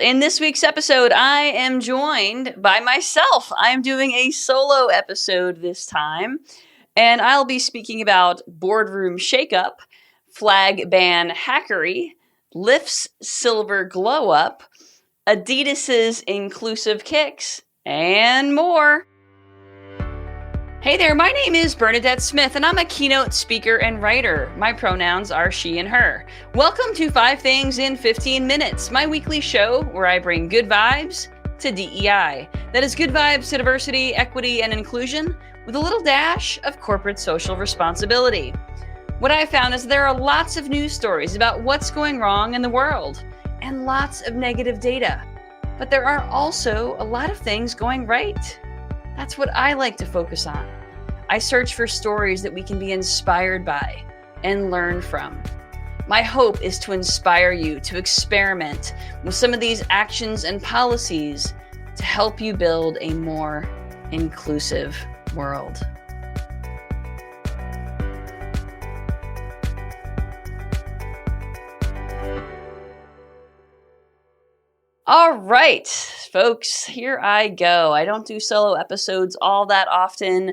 In this week's episode, I am joined by myself. I'm doing a solo episode this time, and I'll be speaking about Boardroom shakeup, flag ban hackery, Lyft's silver glow up, Adidas's inclusive kicks, and more. Hey there, my name is Bernadette Smith, and I'm a keynote speaker and writer. My pronouns are she and her. Welcome to 5 Things in 15 Minutes, my weekly show where I bring good vibes to DEI. That is good vibes to diversity, equity, and inclusion with a little dash of corporate social responsibility. What I found is there are lots of news stories about what's going wrong in the world and lots of negative data. But there are also a lot of things going right. That's what I like to focus on. I search for stories that we can be inspired by and learn from. My hope is to inspire you to experiment with some of these actions and policies to help you build a more inclusive world. All right, folks, here I go. I don't do solo episodes all that often.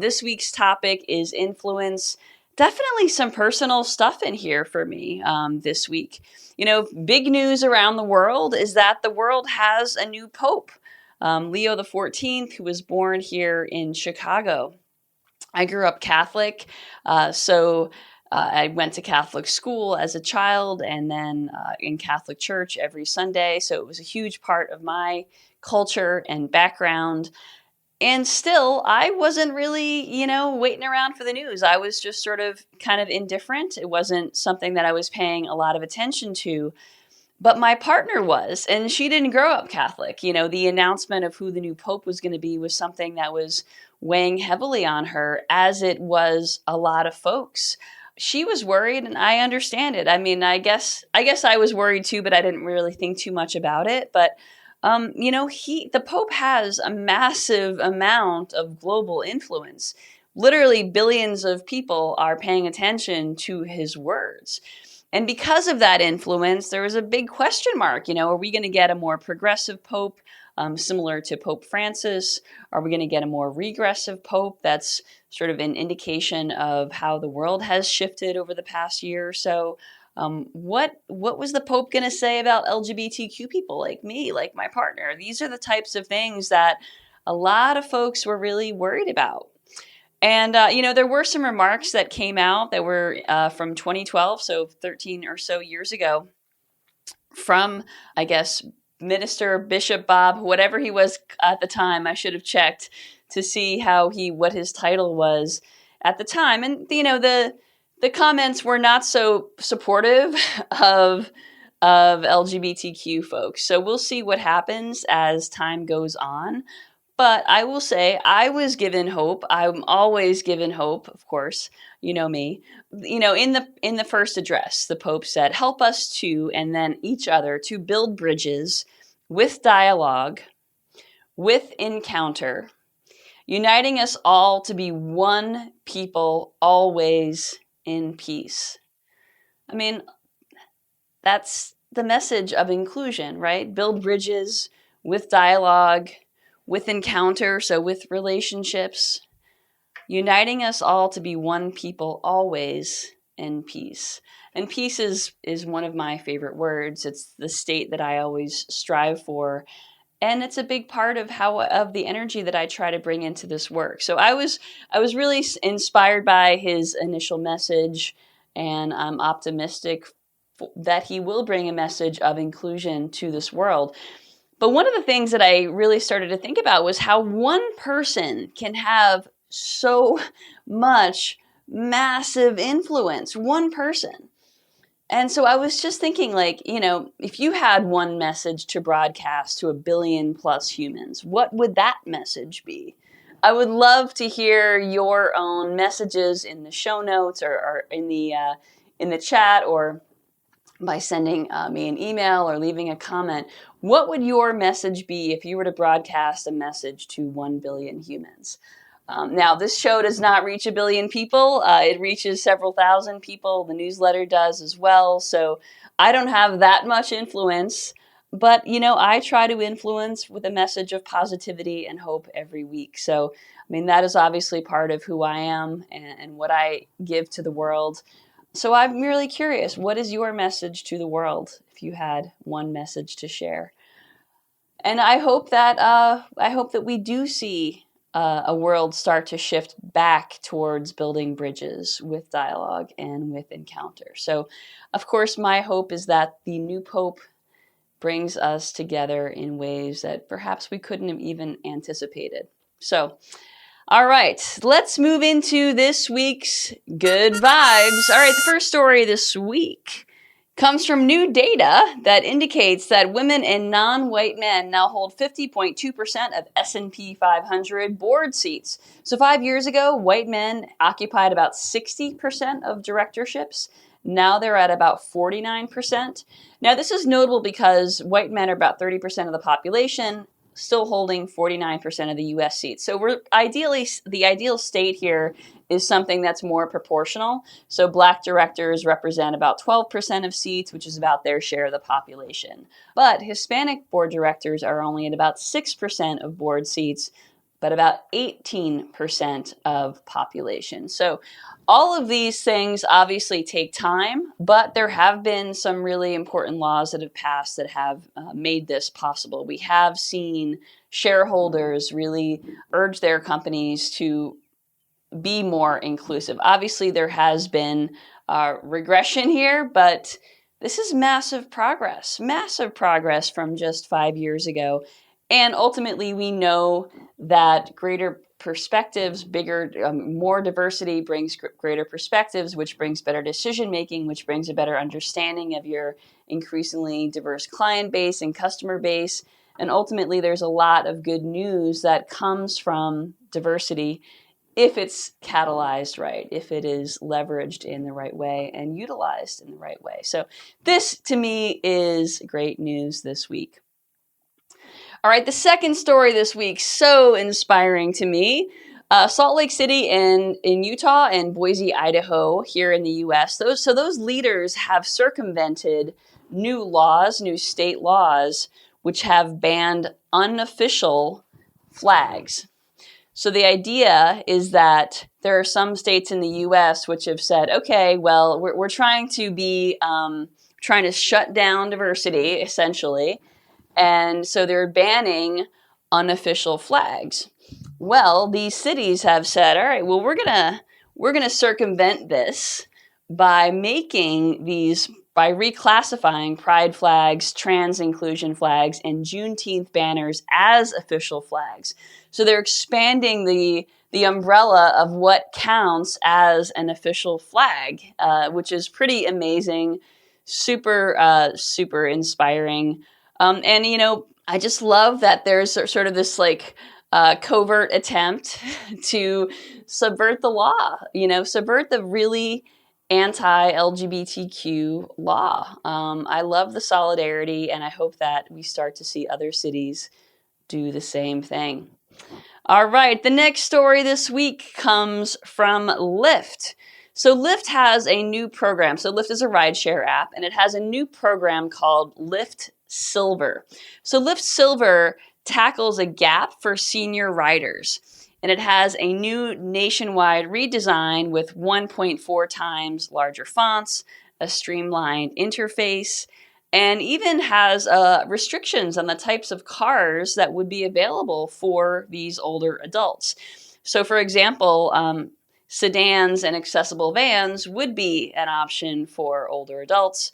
This week's topic is influence. Definitely some personal stuff in here for me this week. You know, big news around the world is that the world has a new pope, Leo the 14th, who was born here in Chicago. I grew up Catholic, so I went to Catholic school as a child and then in Catholic church every Sunday. So it was a huge part of my culture and background. And still, I wasn't really, waiting around for the news. I was just sort of kind of indifferent. It wasn't something that I was paying a lot of attention to. But my partner was, and she didn't grow up Catholic. You know, the announcement of who the new pope was going to be was something that was weighing heavily on her, as it was a lot of folks. She was worried, and I understand it. I mean, I guess I was worried too, but I didn't really think too much about it. But the Pope has a massive amount of global influence. Literally, billions of people are paying attention to his words. And because of that influence, there was a big question mark. Are we going to get a more progressive Pope, similar to Pope Francis? Are we going to get a more regressive Pope? That's sort of an indication of how the world has shifted over the past year or so. What was the Pope going to say about LGBTQ people like me, like my partner? These are the types of things that a lot of folks were really worried about. And, there were some remarks that came out that were from 2012, so 13 or so years ago, from, I guess, Minister Bishop Bob, whatever he was at the time. I should have checked to see what his title was at the time. And, the comments were not so supportive of LGBTQ folks. So we'll see what happens as time goes on. But I will say I was given hope. I'm always given hope, of course. You know me. In the first address, the Pope said, "Help us to, and then each other, to build bridges with dialogue, with encounter, uniting us all to be one people, always in peace." I mean, that's the message of inclusion, right? Build bridges with dialogue, with encounter, so with relationships, uniting us all to be one people, always in peace. And peace is one of my favorite words. It's the state that I always strive for. And it's a big part of the energy that I try to bring into this work. So I was really inspired by his initial message, and I'm optimistic that he will bring a message of inclusion to this world. But one of the things that I really started to think about was how one person can have so much massive influence. One person. And so I was just thinking, if you had one message to broadcast to 1 billion plus humans, what would that message be? I would love to hear your own messages in the show notes or in the chat, or by sending me an email or leaving a comment. What would your message be if you were to broadcast a message to 1 billion humans? Now, this show does not reach 1 billion people. It reaches several thousand people. The newsletter does as well. So I don't have that much influence. but I try to influence with a message of positivity and hope every week. So, that is obviously part of who I am and what I give to the world. So I'm really curious, what is your message to the world if you had one message to share? And I hope that we do see a world start to shift back towards building bridges with dialogue and with encounter. So, of course, my hope is that the new Pope brings us together in ways that perhaps we couldn't have even anticipated. So, all right, let's move into this week's good vibes. All right, the first story this week comes from new data that indicates that women and non-white men now hold 50.2% of S&P 500 board seats. So 5 years ago, white men occupied about 60% of directorships. Now they're at about 49%. Now this is notable because white men are about 30% of the population, still holding 49% of the U.S. seats. So the ideal state here is something that's more proportional. So Black directors represent about 12% of seats, which is about their share of the population. But Hispanic board directors are only at about 6% of board seats, but about 18% of population. So all of these things obviously take time, but there have been some really important laws that have passed that have made this possible. We have seen shareholders really urge their companies to be more inclusive. Obviously, there has been regression here, but this is massive progress from just 5 years ago. And ultimately, we know that greater perspectives, more diversity brings greater perspectives, which brings better decision making, which brings a better understanding of your increasingly diverse client base and customer base. And ultimately, there's a lot of good news that comes from diversity if it's catalyzed right, if it is leveraged in the right way and utilized in the right way. So this, to me, is great news this week. All right, the second story this week, so inspiring to me. Salt Lake City in Utah and Boise, Idaho, here in the U.S. Those leaders have circumvented new state laws, which have banned unofficial flags. So the idea is that there are some states in the U.S. which have said, okay, well, we're trying to shut down diversity, essentially. And so they're banning unofficial flags. Well, these cities have said, all right, well, we're gonna circumvent this by reclassifying pride flags, trans inclusion flags, and Juneteenth banners as official flags. So they're expanding the umbrella of what counts as an official flag, which is pretty amazing, super inspiring. And I just love that there's sort of this covert attempt to subvert the law, subvert the really anti-LGBTQ law. I love the solidarity, and I hope that we start to see other cities do the same thing. All right, the next story this week comes from Lyft. So Lyft has a new program. So Lyft is a rideshare app, and it has a new program called Lyft Silver. So Lyft Silver tackles a gap for senior riders, and it has a new nationwide redesign with 1.4 times larger fonts, a streamlined interface, and even has restrictions on the types of cars that would be available for these older adults. So, for example, sedans and accessible vans would be an option for older adults,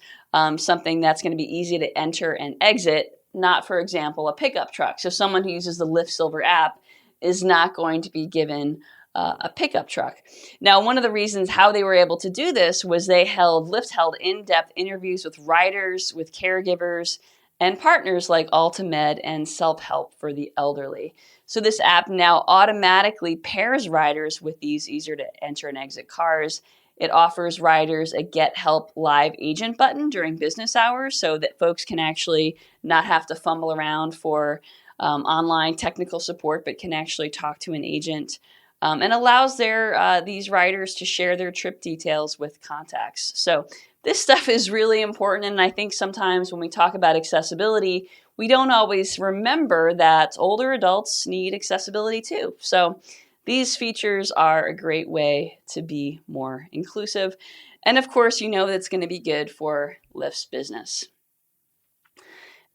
something that's going to be easy to enter and exit, not, for example, a pickup truck. So someone who uses the Lyft Silver app is not going to be given a pickup truck. Now, one of the reasons how they were able to do this was Lyft held in-depth interviews with riders, with caregivers, and partners like Ultimed and Self-Help for the Elderly. So this app now automatically pairs riders with these easier to enter and exit cars. It offers riders a Get Help Live Agent button during business hours so that folks can actually not have to fumble around for online technical support, but can actually talk to an agent. and allows these riders to share their trip details with contacts. So this stuff is really important, and I think sometimes when we talk about accessibility, we don't always remember that older adults need accessibility too. So these features are a great way to be more inclusive. And of course, you know that's going to be good for Lyft's business.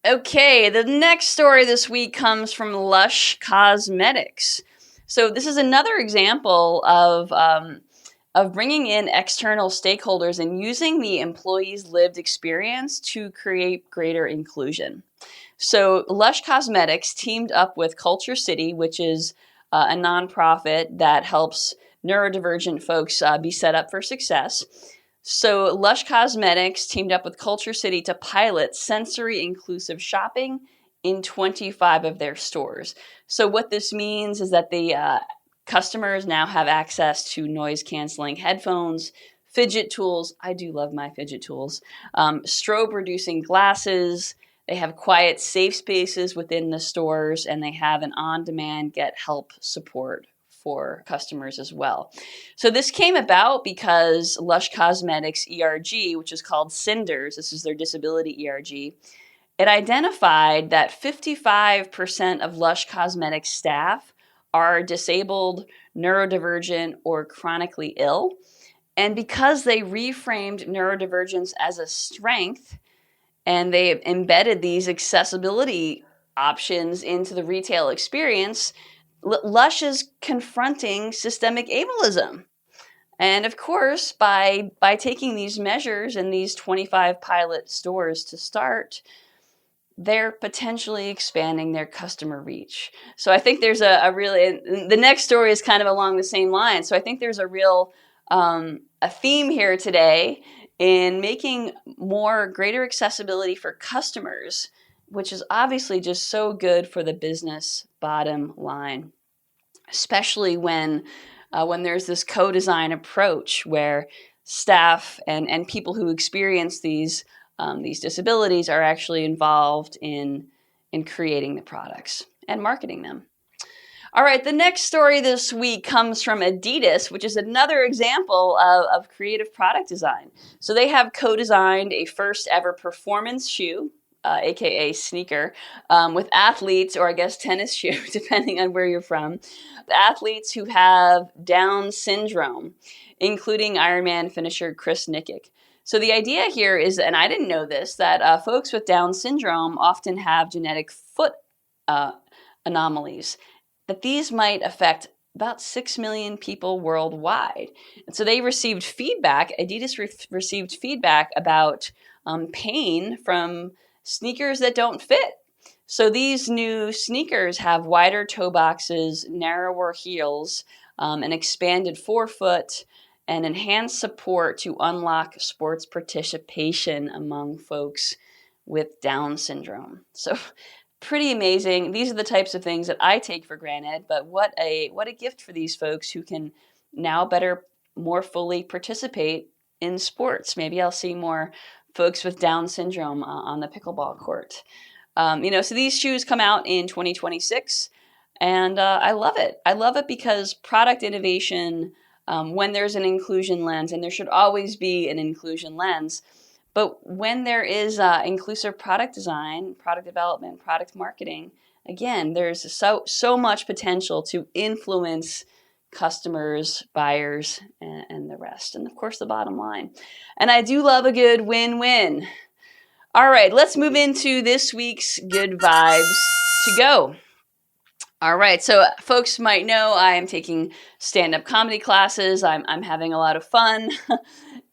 Okay, the next story this week comes from Lush Cosmetics. So this is another example of bringing in external stakeholders and using the employees' lived experience to create greater inclusion. So Lush Cosmetics teamed up with Culture City, which is a nonprofit that helps neurodivergent folks be set up for success. So Lush Cosmetics teamed up with Culture City to pilot sensory inclusive shopping in 25 of their stores. So what this means is that the customers now have access to noise canceling headphones, fidget tools. I do love my fidget tools. Strobe reducing glasses. They have quiet safe spaces within the stores, and they have an on-demand get help support for customers as well. So this came about because Lush Cosmetics ERG, which is called Cinders, this is their disability ERG, it identified that 55% of Lush Cosmetics staff are disabled, neurodivergent, or chronically ill. And because they reframed neurodivergence as a strength, and they embedded these accessibility options into the retail experience, Lush is confronting systemic ableism. And of course, by taking these measures in these 25 pilot stores to start, they're potentially expanding their customer reach. So I think there's a really, the next story is kind of along the same line. So I think there's a real a theme here today in making greater accessibility for customers, which is obviously just so good for the business bottom line, especially when there's this co-design approach where staff and people who experience these disabilities are actually involved in creating the products and marketing them. All right, the next story this week comes from Adidas, which is another example of creative product design. So they have co-designed a first ever performance shoe, aka sneaker, with athletes, or I guess tennis shoe, depending on where you're from, athletes who have Down syndrome, including Ironman finisher Chris Nickick. So the idea here is, and I didn't know this, that folks with Down syndrome often have genetic foot anomalies, that these might affect about 6 million people worldwide. And so they received feedback, Adidas received feedback about pain from sneakers that don't fit. So these new sneakers have wider toe boxes, narrower heels, an expanded forefoot, and enhanced support to unlock sports participation among folks with Down syndrome. So pretty amazing. These are the types of things that I take for granted, but what a gift for these folks who can now more fully participate in sports. Maybe I'll see more folks with Down syndrome on the pickleball court. So these shoes come out in 2026, and I love it. I love it because product innovation, when there's an inclusion lens, and there should always be an inclusion lens, but when there is inclusive product design, product development, product marketing, again, there's so much potential to influence customers, buyers, and the rest. And of course, the bottom line. And I do love a good win-win. All right, let's move into this week's Good Vibes to Go. All right, so folks might know I am taking stand-up comedy classes. I'm having a lot of fun.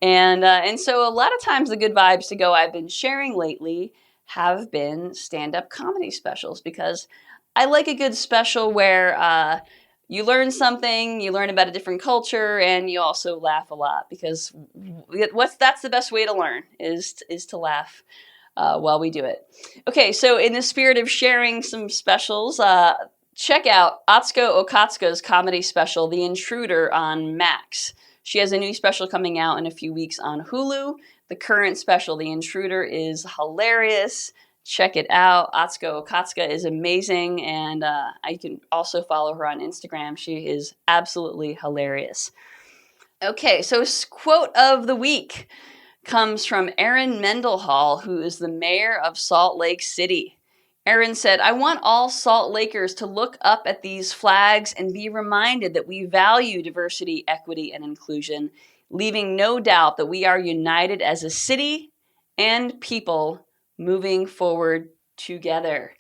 And so a lot of times the good vibes to go I've been sharing lately have been stand-up comedy specials, because I like a good special where you learn something, you learn about a different culture, and you also laugh a lot, because that's the best way to learn is to laugh while we do it. Okay, so in the spirit of sharing some specials, check out Atsuko Okatsuka's comedy special, The Intruder, on Max. She has a new special coming out in a few weeks on Hulu. The current special, The Intruder, is hilarious, Check it out. Atsuko Okatsuka is amazing, and you can also follow her on Instagram. She is absolutely hilarious. Okay, so quote of the week comes from Erin Mendenhall, who is the mayor of Salt Lake City. Erin said, "I want all Salt Lakers to look up at these flags and be reminded that we value diversity, equity, and inclusion, leaving no doubt that we are united as a city and people moving forward together."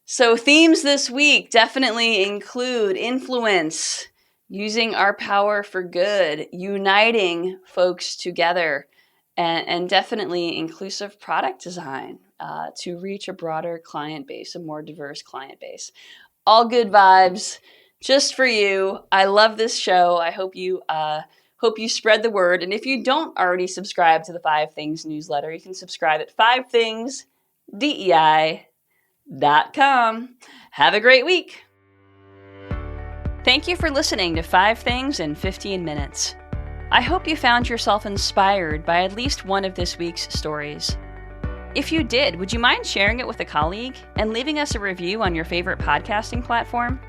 So themes this week definitely include influence, using our power for good, uniting folks together, and definitely inclusive product design to reach a broader client base, a more diverse client base. All good vibes, just for you. I love this show. I hope you spread the word. And if you don't already subscribe to the 5 Things newsletter, you can subscribe at 5thingsdei.com. Have a great week. Thank you for listening to 5 Things in 15 Minutes. I hope you found yourself inspired by at least one of this week's stories. If you did, would you mind sharing it with a colleague and leaving us a review on your favorite podcasting platform?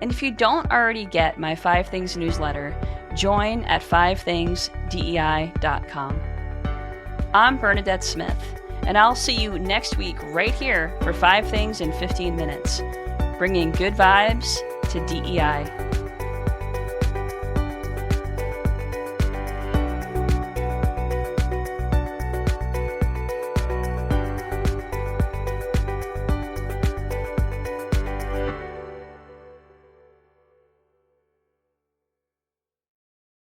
And if you don't already get my 5 Things newsletter, join at 5thingsdei.com. I'm Bernadette Smith, and I'll see you next week right here for 5 Things in 15 Minutes, bringing good vibes to DEI.